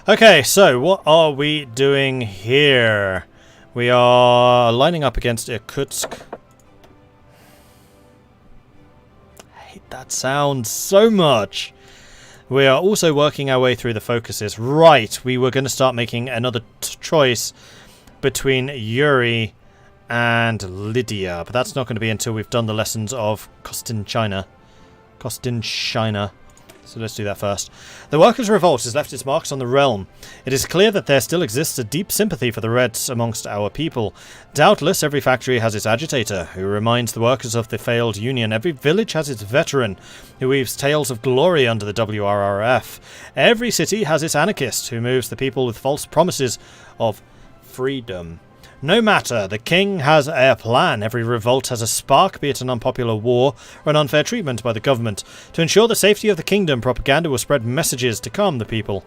Okay, so what are we doing here? We are lining up against Irkutsk. I hate that sound so much. We are also working our way through the focuses. Right, we were going to start making another choice between Yuri and Lydia, but that's not going to be until we've done the lessons of Costinchina. So let's do that first. The Workers' Revolt has left its marks on the realm. It is clear that there still exists a deep sympathy for the Reds amongst our people. Doubtless every factory has its agitator, who reminds the workers of the failed Union. Every village has its veteran, who weaves tales of glory under the WRRF. Every city has its anarchist, who moves the people with false promises of freedom. No matter, the king has a plan. Every revolt has a spark, be it an unpopular war or an unfair treatment by the government. To ensure the safety of the kingdom, propaganda will spread messages to calm the people.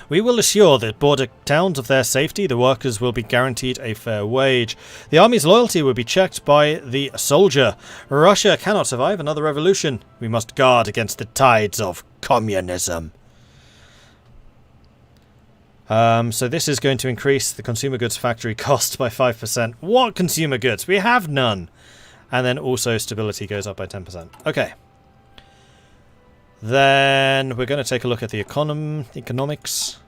We will assure the border towns of their safety. The workers will be guaranteed a fair wage. The army's loyalty will be checked by the soldier. Russia cannot survive another revolution. We must guard against the tides of communism. So this is going to increase the consumer goods factory cost by 5%. What consumer goods? We have none. And then also stability goes up by 10%. Okay. Then we're going to take a look at the economics.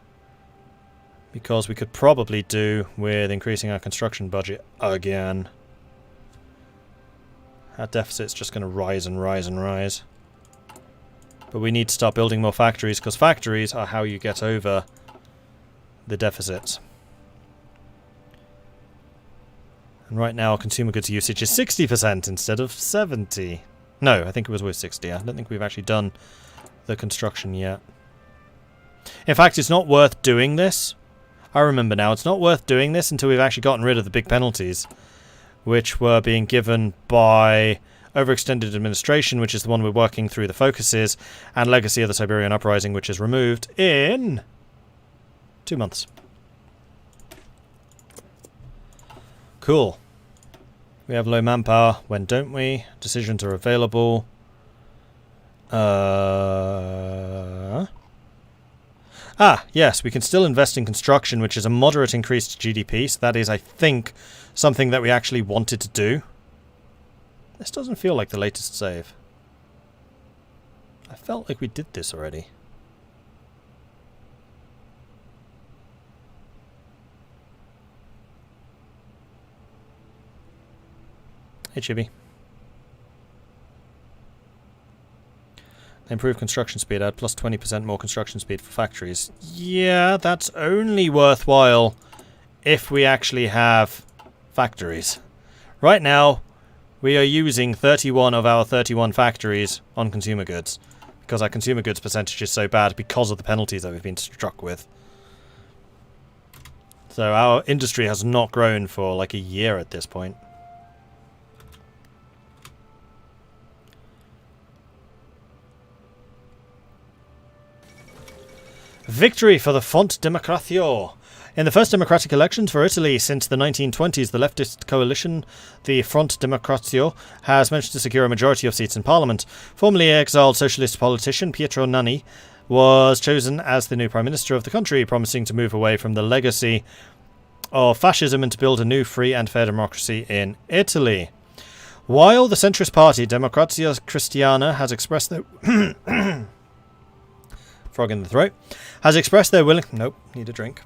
Because we could probably do with increasing our construction budget again. Our deficit's just going to rise and rise and rise. But we need to start building more factories, because factories are how you get over the deficits. And right now our consumer goods usage is 60% instead of 70. No, I think it was always 60. I don't think we've actually done the construction yet. In fact, it's not worth doing this. I remember now, it's not worth doing this until we've actually gotten rid of the big penalties, which were being given by overextended administration, which is the one we're working through the focuses, and legacy of the Siberian Uprising, which is removed in 2 months. Cool. We have low manpower. When don't we? Decisions are available. Yes, we can still invest in construction, which is a moderate increase to GDP. So that is, I think, something that we actually wanted to do. This doesn't feel like the latest save. I felt like we did this already. Hey, Chibi. Improve construction speed. Add plus 20% more construction speed for factories. Yeah, that's only worthwhile if we actually have factories. Right now, we are using 31 of our 31 factories on consumer goods. Because our consumer goods percentage is so bad because of the penalties that we've been struck with. So our industry has not grown for like a year at this point. Victory for the Front Democratio. In the first democratic elections for Italy since the 1920s, the leftist coalition, the Front Democratio, has managed to secure a majority of seats in parliament. Formerly exiled socialist politician Pietro Nanni was chosen as the new prime minister of the country, promising to move away from the legacy of fascism and to build a new free and fair democracy in Italy. While the centrist party, Democrazia Cristiana, has expressed their... frog in the throat, has expressed their willing... Nope, need a drink.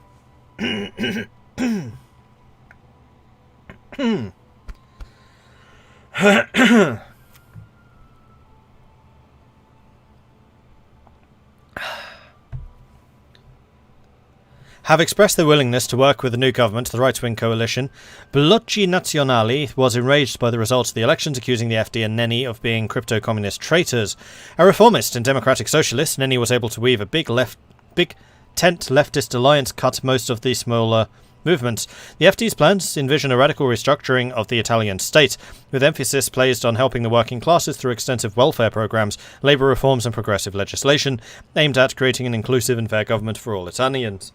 Have expressed their willingness to work with the new government, the right-wing coalition. Blocchi Nazionali was enraged by the results of the elections, accusing the FD and Nenni of being crypto-communist traitors. A reformist and democratic socialist, Nenni was able to weave a big tent leftist alliance cut most of the smaller movements. The FD's plans envision a radical restructuring of the Italian state, with emphasis placed on helping the working classes through extensive welfare programs, labour reforms and progressive legislation, aimed at creating an inclusive and fair government for all Italians.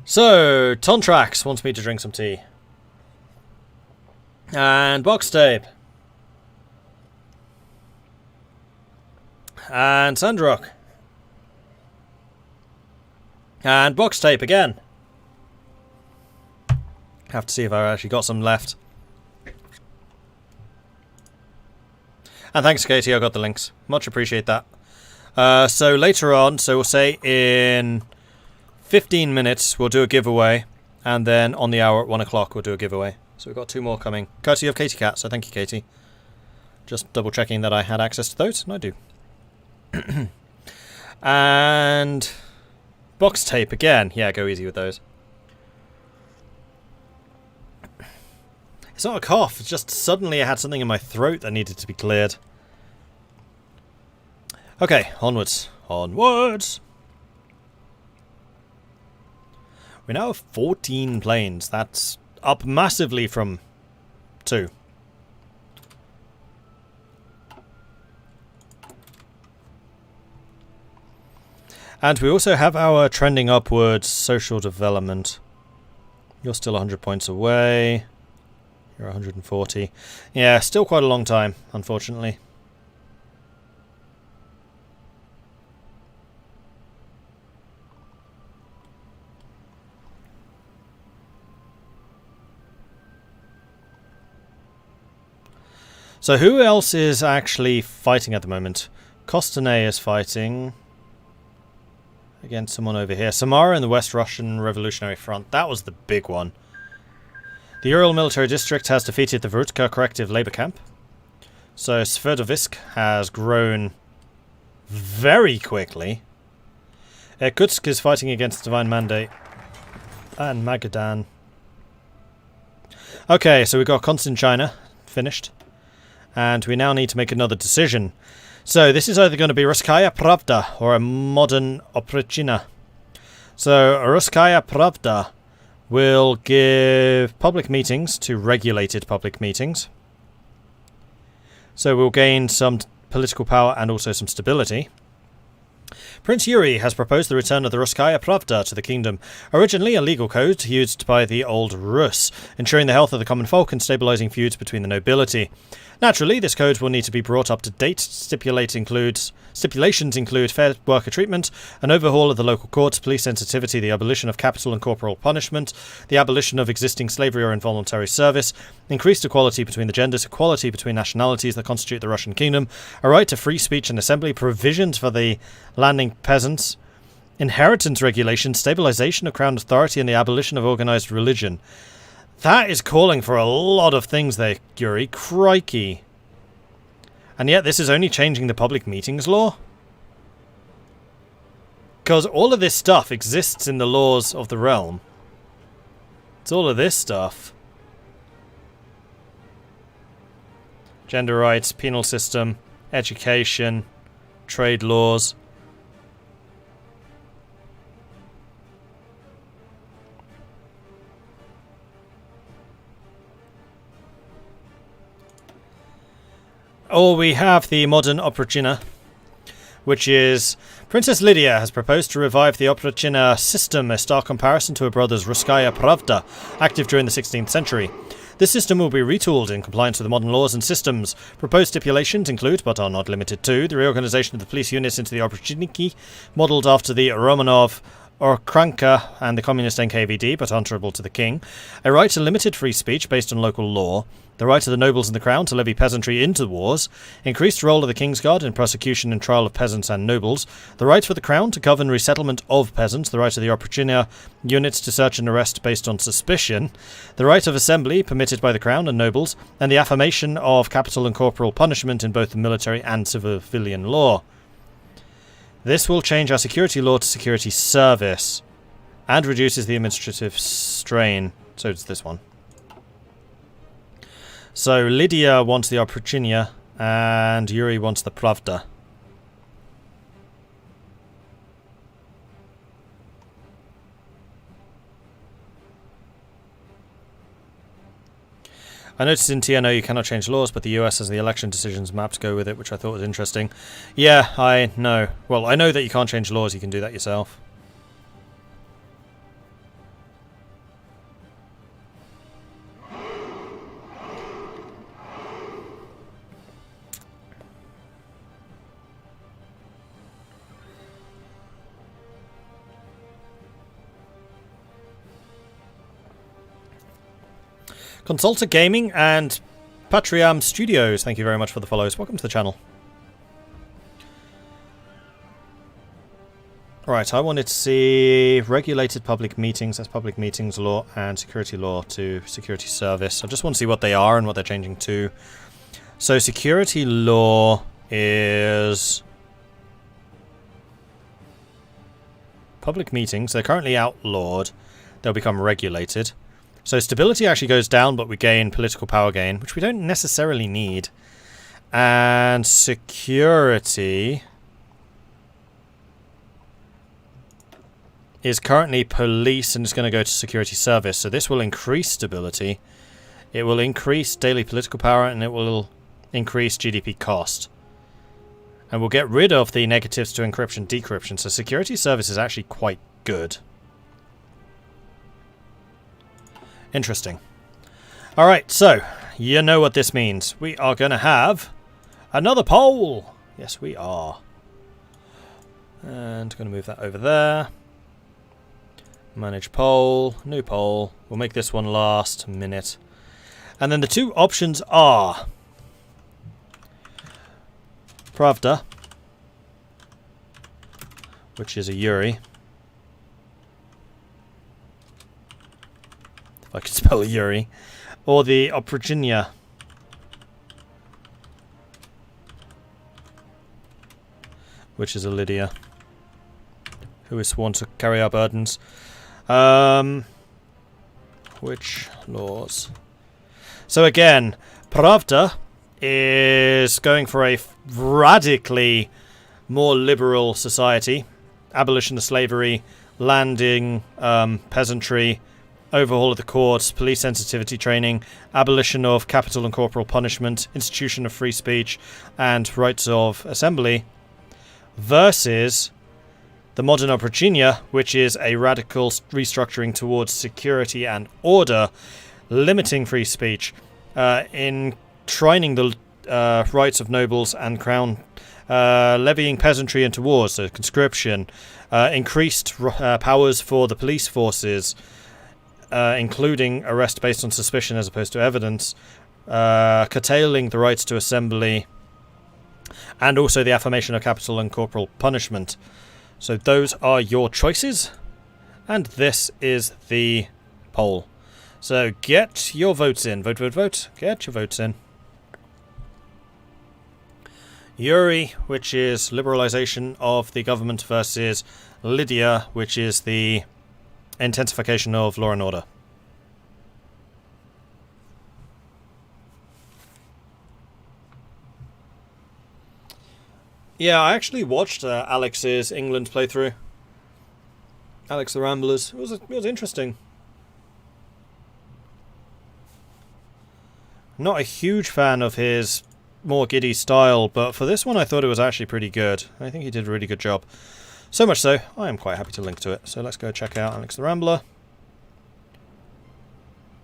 So, Tontrax wants me to drink some tea. And box tape. And Sandrock. And box tape again. Have to see if I actually got some left. And thanks, Katie, I got the links. Much appreciate that. So later on, so we'll say in 15 minutes, we'll do a giveaway. And then on the hour at 1 o'clock, we'll do a giveaway. So we've got 2 more coming. Courtesy of Katie Cat, so thank you, Katie. Just double checking that I had access to those, and I do. And box tape again. Yeah, go easy with those. It's not a cough, it's just suddenly I had something in my throat that needed to be cleared. Okay, onwards. Onwards! We now have 14 planes. That's up massively from 2. And we also have our trending upwards social development. You're still 100 points away. You're 140. Yeah, still quite a long time, unfortunately. So who else is actually fighting at the moment? Kostanay is fighting against someone over here. Samara in the West Russian Revolutionary Front. That was the big one. The Ural Military District has defeated the Vrutka Corrective Labour Camp. So Sverdovisk has grown very quickly. Irkutsk is fighting against Divine Mandate and Magadan. Okay, so we've got Constantina finished. And we now need to make another decision. So this is either going to be Russkaya Pravda or a modern Oprechina. So Russkaya Pravda will give public meetings to regulated public meetings. So we'll gain some political power and also some stability. Prince Yuri has proposed the return of the Russkaya Pravda to the kingdom, originally a legal code used by the old Rus, ensuring the health of the common folk and stabilising feuds between the nobility. Naturally, this code will need to be brought up to date. Stipulations include fair worker treatment, an overhaul of the local courts, police sensitivity, the abolition of capital and corporal punishment, the abolition of existing slavery or involuntary service, increased equality between the genders, equality between nationalities that constitute the Russian kingdom, a right to free speech and assembly, provisions for the landing peasants, inheritance regulations, stabilisation of crown authority, and the abolition of organised religion. That is calling for a lot of things there, Yuri. Crikey. And yet this is only changing the public meetings law? Because all of this stuff exists in the laws of the realm. It's all of this stuff. Gender rights, penal system, education, trade laws. Or we have the modern Oprechina, which is Princess Lydia has proposed to revive the Oprechina system, a stark comparison to her brother's Russkaya Pravda, active during the 16th century. This system will be retooled in compliance with the modern laws and systems. Proposed stipulations include, but are not limited to, the reorganization of the police units into the Oprechiniki, modelled after the Romanov Orkranka and the communist NKVD, but answerable to the king, a right to limited free speech based on local law, the right of the nobles and the crown to levy peasantry into wars, increased role of the Kingsguard in prosecution and trial of peasants and nobles, the right for the crown to govern resettlement of peasants, the right of the Oprechina units to search and arrest based on suspicion, the right of assembly permitted by the crown and nobles, and the affirmation of capital and corporal punishment in both the military and civilian law. This will change our security law to security service and reduces the administrative strain. So does this one. So Lydia wants the Oprechina and Yuri wants the Pravda. I noticed in TNO you cannot change laws, but the US has the election decisions map to go with it, which I thought was interesting. Yeah, I know. Well, I know that you can't change laws, you can do that yourself. Consulta Gaming and Patriam Studios, thank you very much for the follows. Welcome to the channel. Right, I wanted to see regulated public meetings, that's public meetings law, and security law to security service. I just want to see what they are and what they're changing to. So security law is public meetings. They're currently outlawed. They'll become regulated. So stability actually goes down, but we gain political power gain, which we don't necessarily need. And security is currently police, and it's going to go to security service. So this will increase stability. It will increase daily political power, and it will increase GDP cost. And we'll get rid of the negatives to encryption, decryption. So security service is actually quite good. Interesting. Alright, so, you know what this means. We are going to have another poll. Yes, we are. And going to move that over there. Manage poll. New poll. We'll make this one last minute. And then the two options are Pravda, which is a Yuri. If I could spell Yuri. Or the Oprigenia, which is a Lydia, who is sworn to carry our burdens. Which laws? So again, Pravda is going for a radically more liberal society. Abolition of slavery, landing, peasantry, overhaul of the courts, police sensitivity training, abolition of capital and corporal punishment, institution of free speech, and rights of assembly, versus the modern Oprigenia, which is a radical restructuring towards security and order, limiting free speech, enshrining the rights of nobles and crown, levying peasantry into wars, so conscription, increased powers for the police forces, including arrest based on suspicion as opposed to evidence, curtailing the rights to assembly, and also the affirmation of capital and corporal punishment. So those are your choices, and this is the poll. So get your votes in. Vote, vote, vote. Get your votes in. Yuri, which is liberalization of the government, versus Lydia, which is the intensification of law and order. Yeah, I actually watched Alex's England playthrough. Alex the Ramblers. It was interesting. Not a huge fan of his more giddy style, but for this one I thought it was actually pretty good. I think he did a really good job. So much so, I am quite happy to link to it. So let's go check out Alex the Rambler.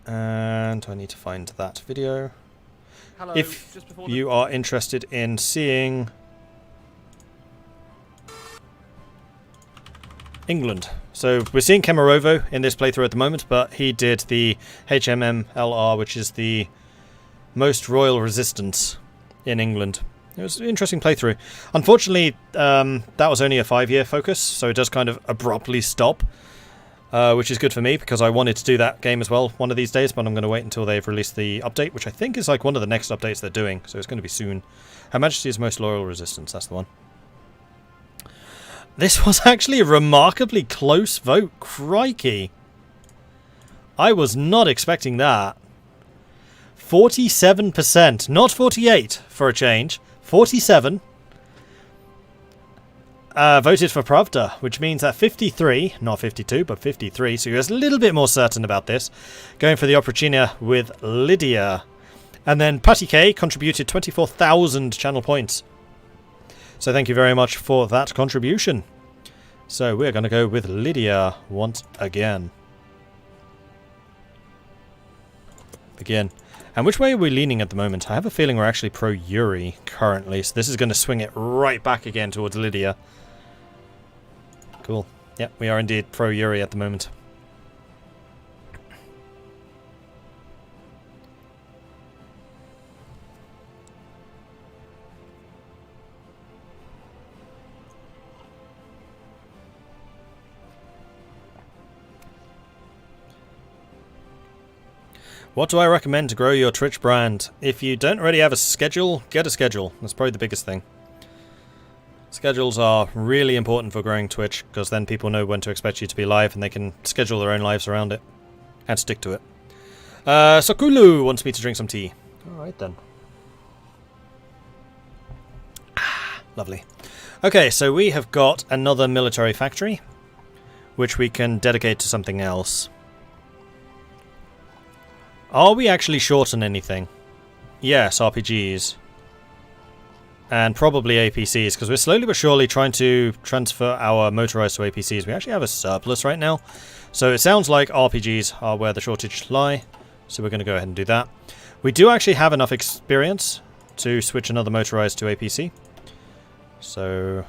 And I need to find that video. Hello, if you are interested in seeing England. So we're seeing Kemerovo in this playthrough at the moment, but he did the HMMLR, which is the most royal resistance in England. It was an interesting playthrough. Unfortunately, that was only a 5-year focus, so it does kind of abruptly stop, which is good for me because I wanted to do that game as well one of these days, but I'm going to wait until they've released the update, which I think is like one of the next updates they're doing, so it's going to be soon. Her Majesty's Most Loyal Resistance, that's the one. This was actually a remarkably close vote. Crikey. I was not expecting that. 47%, not 48 for a change. 47 voted for Pravda, which means that 53, not 52, but 53, so you're a little bit more certain about this, going for the Oprigenia with Lydia. And then Patty K contributed 24,000 channel points. So thank you very much for that contribution. So we're going to go with Lydia once again. Begin. And which way are we leaning at the moment? I have a feeling we're actually pro-Yuri currently, so this is going to swing it right back again towards Lydia. Cool. Yep, we are indeed pro-Yuri at the moment. What do I recommend to grow your Twitch brand? If you don't already have a schedule, get a schedule. That's probably the biggest thing. Schedules are really important for growing Twitch, because then people know when to expect you to be live and they can schedule their own lives around it. And stick to it. Sokulu wants me to drink some tea. Alright then. Lovely. Okay, so we have got another military factory, which we can dedicate to something else. Are we actually short on anything? Yes, RPGs. And probably APCs, because we're slowly but surely trying to transfer our motorized to APCs. We actually have a surplus right now. So it sounds like RPGs are where the shortage lie. So we're going to go ahead and do that. We do actually have enough experience to switch another motorized to APC. So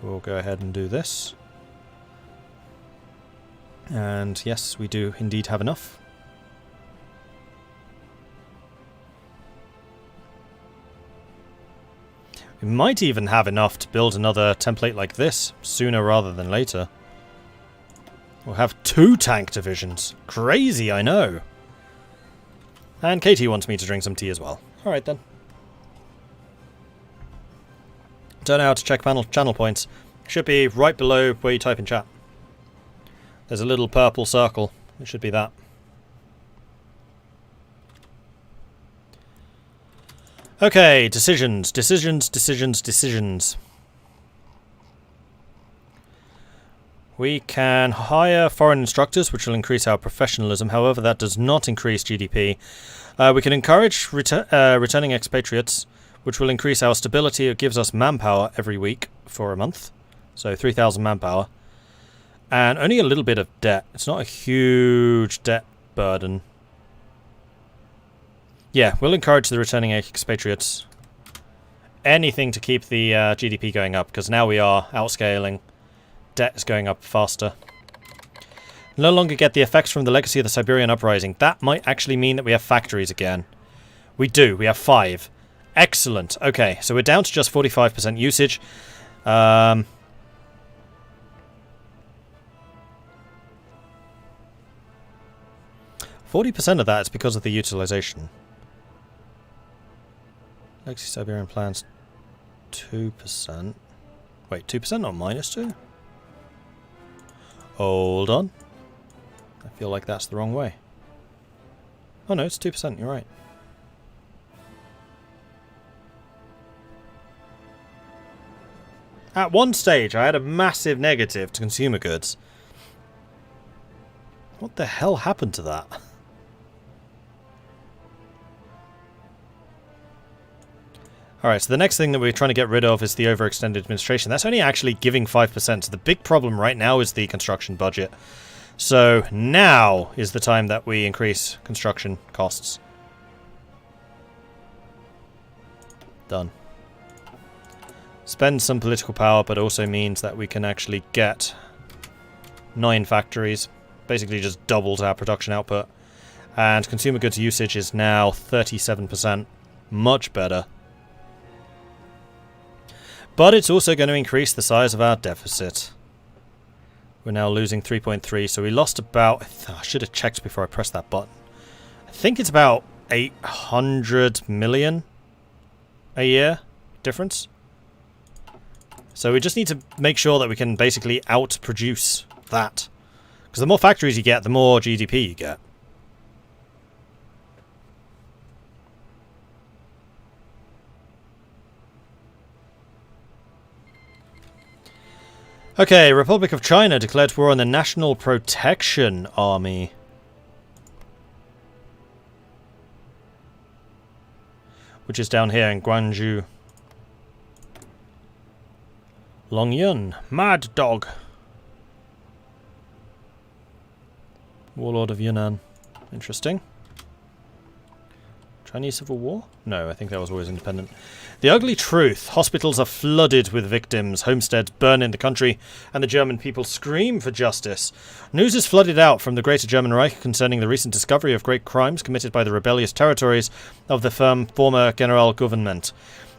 we'll go ahead and do this. And yes, we do indeed have enough. We might even have enough to build another template like this sooner rather than later. We'll have 2 tank divisions. Crazy, I know. And Katie wants me to drink some tea as well. Alright then. Don't know how to check channel points. Should be right below where you type in chat. There's a little purple circle. It should be that. Okay, decisions. We can hire foreign instructors, which will increase our professionalism. However, that does not increase GDP. We can encourage returning expatriates, which will increase our stability. It gives us manpower every week for a month. So 3,000 manpower. And only a little bit of debt. It's not a huge debt burden. Yeah, we'll encourage the returning expatriates. Anything to keep the GDP going up, because now we are outscaling. Debt is going up faster. No longer get the effects from the legacy of the Siberian uprising. That might actually mean that we have factories again. We do. We have 5. Excellent. Okay, so we're down to just 45% usage. 40% of that is because of the utilization. Legacy Siberian plans 2%. Wait, 2% or -2? Hold on. I feel like that's the wrong way. Oh no, it's 2%, you're right. At one stage, I had a massive negative to consumer goods. What the hell happened to that? Alright, so the next thing that we're trying to get rid of is the overextended administration. That's only actually giving 5%. So the big problem right now is the construction budget. So now is the time that we increase construction costs. Done. Spend some political power, but also means that we can actually get 9 factories. Basically just doubles our production output. And consumer goods usage is now 37%. Much better. But it's also going to increase the size of our deficit. We're now losing 3.3, so we lost about... I should have checked before I pressed that button. I think it's about 800 million a year difference. So we just need to make sure that we can basically outproduce that. Because the more factories you get, the more GDP you get. Okay, Republic of China declared war on the National Protection Army. Which is down here in Guangzhou. Long Yun, Mad Dog. Warlord of Yunnan. Interesting. Chinese Civil War? No, I think that was always independent. The ugly truth. Hospitals are flooded with victims. Homesteads burn in the country, and the German people scream for justice. News is flooded out from the Greater German Reich concerning the recent discovery of great crimes committed by the rebellious territories of the former General Government.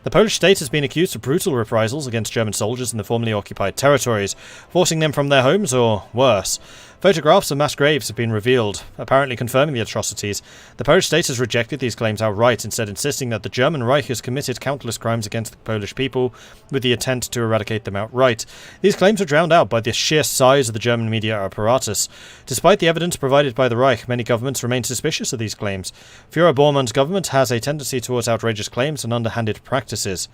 The Polish state has been accused of brutal reprisals against German soldiers in the formerly occupied territories, forcing them from their homes or, worse, Photographs of mass graves have been revealed, apparently confirming the atrocities. The Polish state has rejected these claims outright, instead insisting that the German Reich has committed countless crimes against the Polish people with the intent to eradicate them outright. These claims are drowned out by the sheer size of the German media apparatus. Despite the evidence provided by the Reich, many governments remain suspicious of these claims. Führer Bormann's government has a tendency towards outrageous claims and underhanded practices.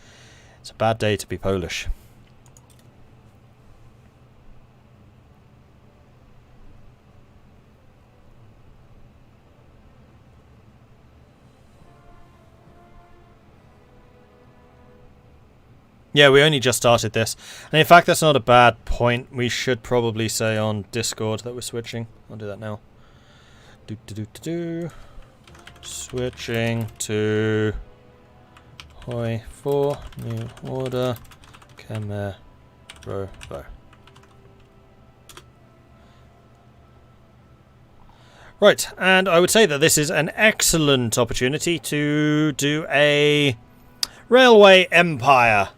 It's a bad day to be Polish. Yeah, we only just started this. And in fact, that's not a bad point. We should probably say on Discord that we're switching. I'll do that now. Switching to Hoi 4, New Order, Kemerovo. Right, and I would say that this is an excellent opportunity to do a Railway Empire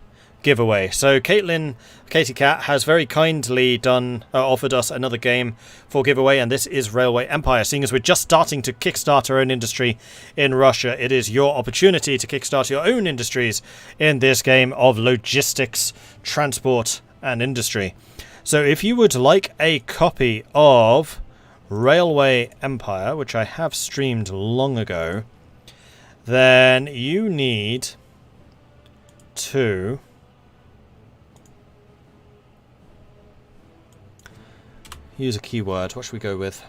giveaway. So Katie Cat has very kindly offered us another game for giveaway, and this is Railway Empire. Seeing as we're just starting to kickstart our own industry in Russia, it is your opportunity to kickstart your own industries in this game of logistics, transport, and industry. So if you would like a copy of Railway Empire, which I have streamed long ago, then you need to use a keyword. What should we go with?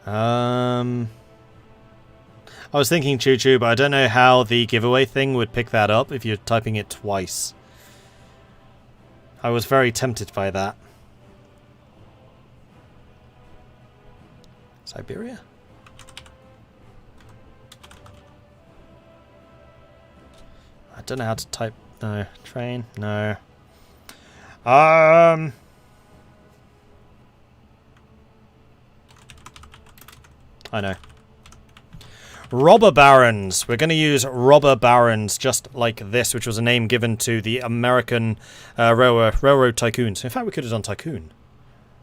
I was thinking choo choo, but I don't know how the giveaway thing would pick that up if you're typing it twice. I was very tempted by that. Siberia? I don't know how to type. No. Train? No. I know. Robber Barons. We're going to use Robber Barons just like this, which was a name given to the American railroad tycoons. In fact, we could have done Tycoon.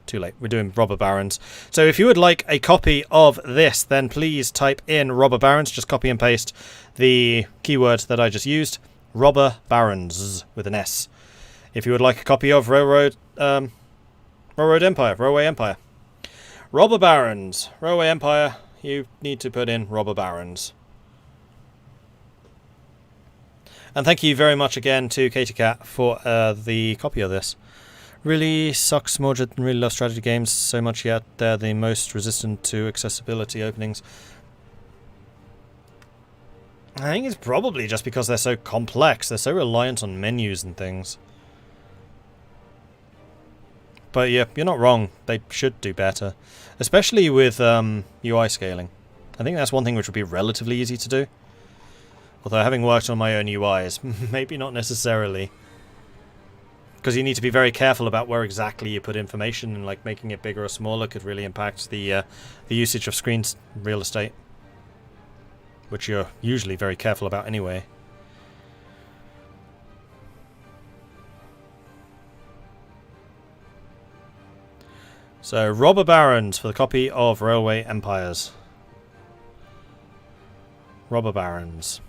Too late. We're doing Robber Barons. So if you would like a copy of this, then please type in Robber Barons. Just copy and paste the keyword that I just used. Robber Barons with an S. If you would like a copy of Railway Empire. Robber Barons. Railway Empire. You need to put in Robber Barons. And thank you very much again to Katie Cat for the copy of this. Really sucks Mordred and really love strategy games so much, yet they're the most resistant to accessibility openings. I think it's probably just because they're so complex. They're so reliant on menus and things. But yeah, you're not wrong. They should do better. Especially with UI scaling. I think that's one thing which would be relatively easy to do. Although having worked on my own UIs, maybe not necessarily. Because you need to be very careful about where exactly you put information, and like making it bigger or smaller could really impact the usage of screen real estate. Which you're usually very careful about anyway. So, Robber Barons for the copy of Railway Empires. Robber Barons.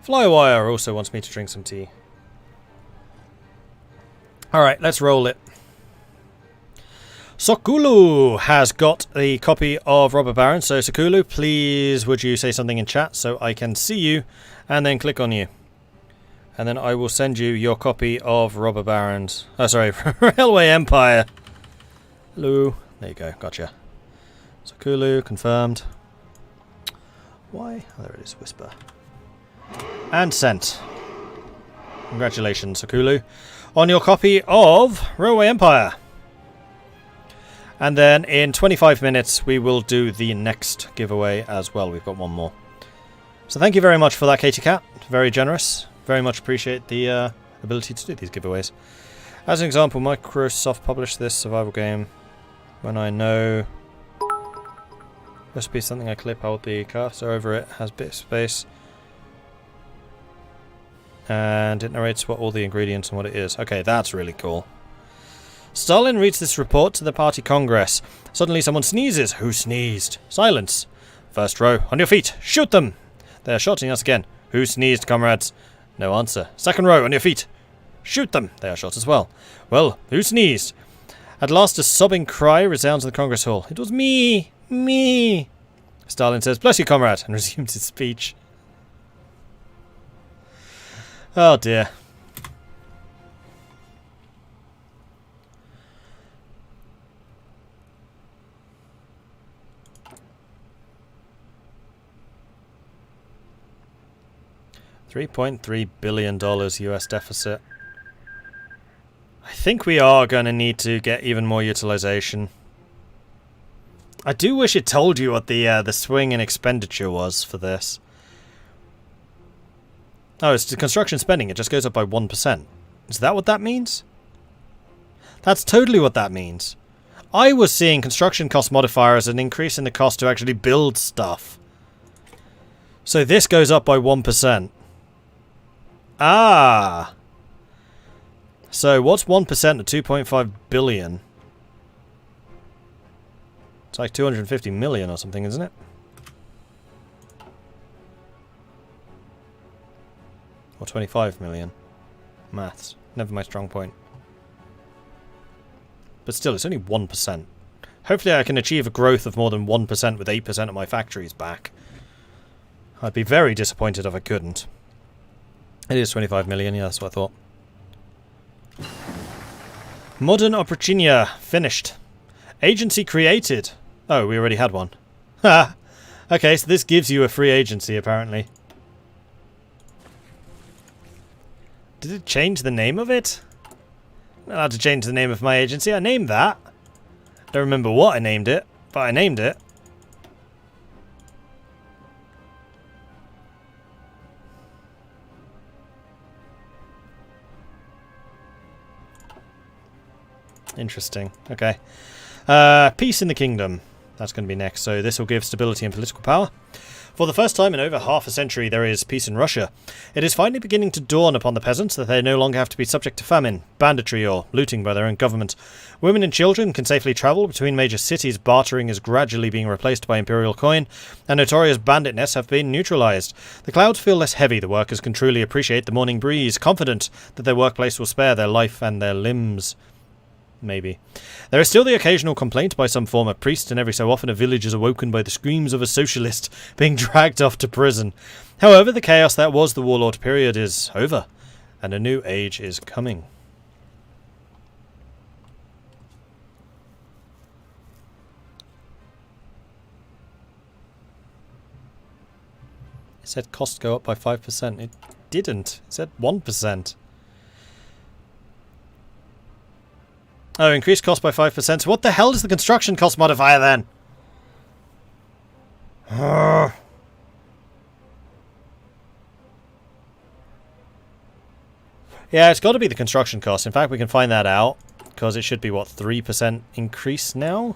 Flywire also wants me to drink some tea. Alright, let's roll it. Sokulu has got a copy of Robber Baron. So Sokulu, please would you say something in chat so I can see you and then click on you. And then I will send you your copy of Robber Barons. Oh, sorry, Railway Empire. Hello. There you go, gotcha. Sokulu, confirmed. Why? Oh, there it is, Whisper. And sent. Congratulations, Sokulu, on your copy of Railway Empire. And then in 25 minutes we will do the next giveaway as well. We've got one more. So thank you very much for that, Katie Cat. Very generous. very much appreciate the ability to do these giveaways. As an example, Microsoft published this survival game when I know recipe is something I clip, hold the cursor over it, has bit of space, and it narrates what all the ingredients and what it is. Okay, that's really cool. Stalin reads this report to the party congress. Suddenly someone sneezes. Who sneezed? Silence. First row, on your feet. Shoot them! They are shooting us again. Who sneezed, comrades? No answer. Second row, on your feet. Shoot them! They are shot as well. Well, who sneezed? At last a sobbing cry resounds in the Congress Hall. It was me! Me! Stalin says, bless you, comrade, and resumes his speech. Oh dear. $3.3 billion US deficit. I think we are going to need to get even more utilization. I do wish it told you what the swing in expenditure was for this. Oh, it's the construction spending. It just goes up by 1%. Is that what that means? That's totally what that means. I was seeing construction cost modifier as an increase in the cost to actually build stuff. So this goes up by 1%. Ah! So what's 1% of 2.5 billion? It's like 250 million or something, isn't it? Or 25 million. Maths. Never my strong point. But still, it's only 1%. Hopefully I can achieve a growth of more than 1% with 8% of my factories back. I'd be very disappointed if I couldn't. It is 25 million, yeah, that's what I thought. Modern Oprachnia. Finished. Agency created. Oh, we already had one. Ha! Okay, so this gives you a free agency, apparently. Did it change the name of it? I'm not allowed to change the name of my agency. I named that. Don't remember what I named it, but I named it. Interesting. Okay. Peace in the kingdom. That's going to be next. So this will give stability and political power. For the first time in over half a century, there is peace in Russia. It is finally beginning to dawn upon the peasants that they no longer have to be subject to famine, banditry, or looting by their own government. Women and children can safely travel between major cities. Bartering is gradually being replaced by imperial coin, and notorious banditness have been neutralized. The clouds feel less heavy. The workers can truly appreciate the morning breeze, confident that their workplace will spare their life and their limbs. Maybe. There is still the occasional complaint by some former priest, and every so often a village is awoken by the screams of a socialist being dragged off to prison. However, the chaos that was the warlord period is over, and a new age is coming. It said costs go up by 5%. It didn't. It said 1%. Oh, increased cost by 5%. So what the hell is the construction cost modifier then? Yeah, it's got to be the construction cost. In fact, we can find that out. Because it should be, what, 3% increase now?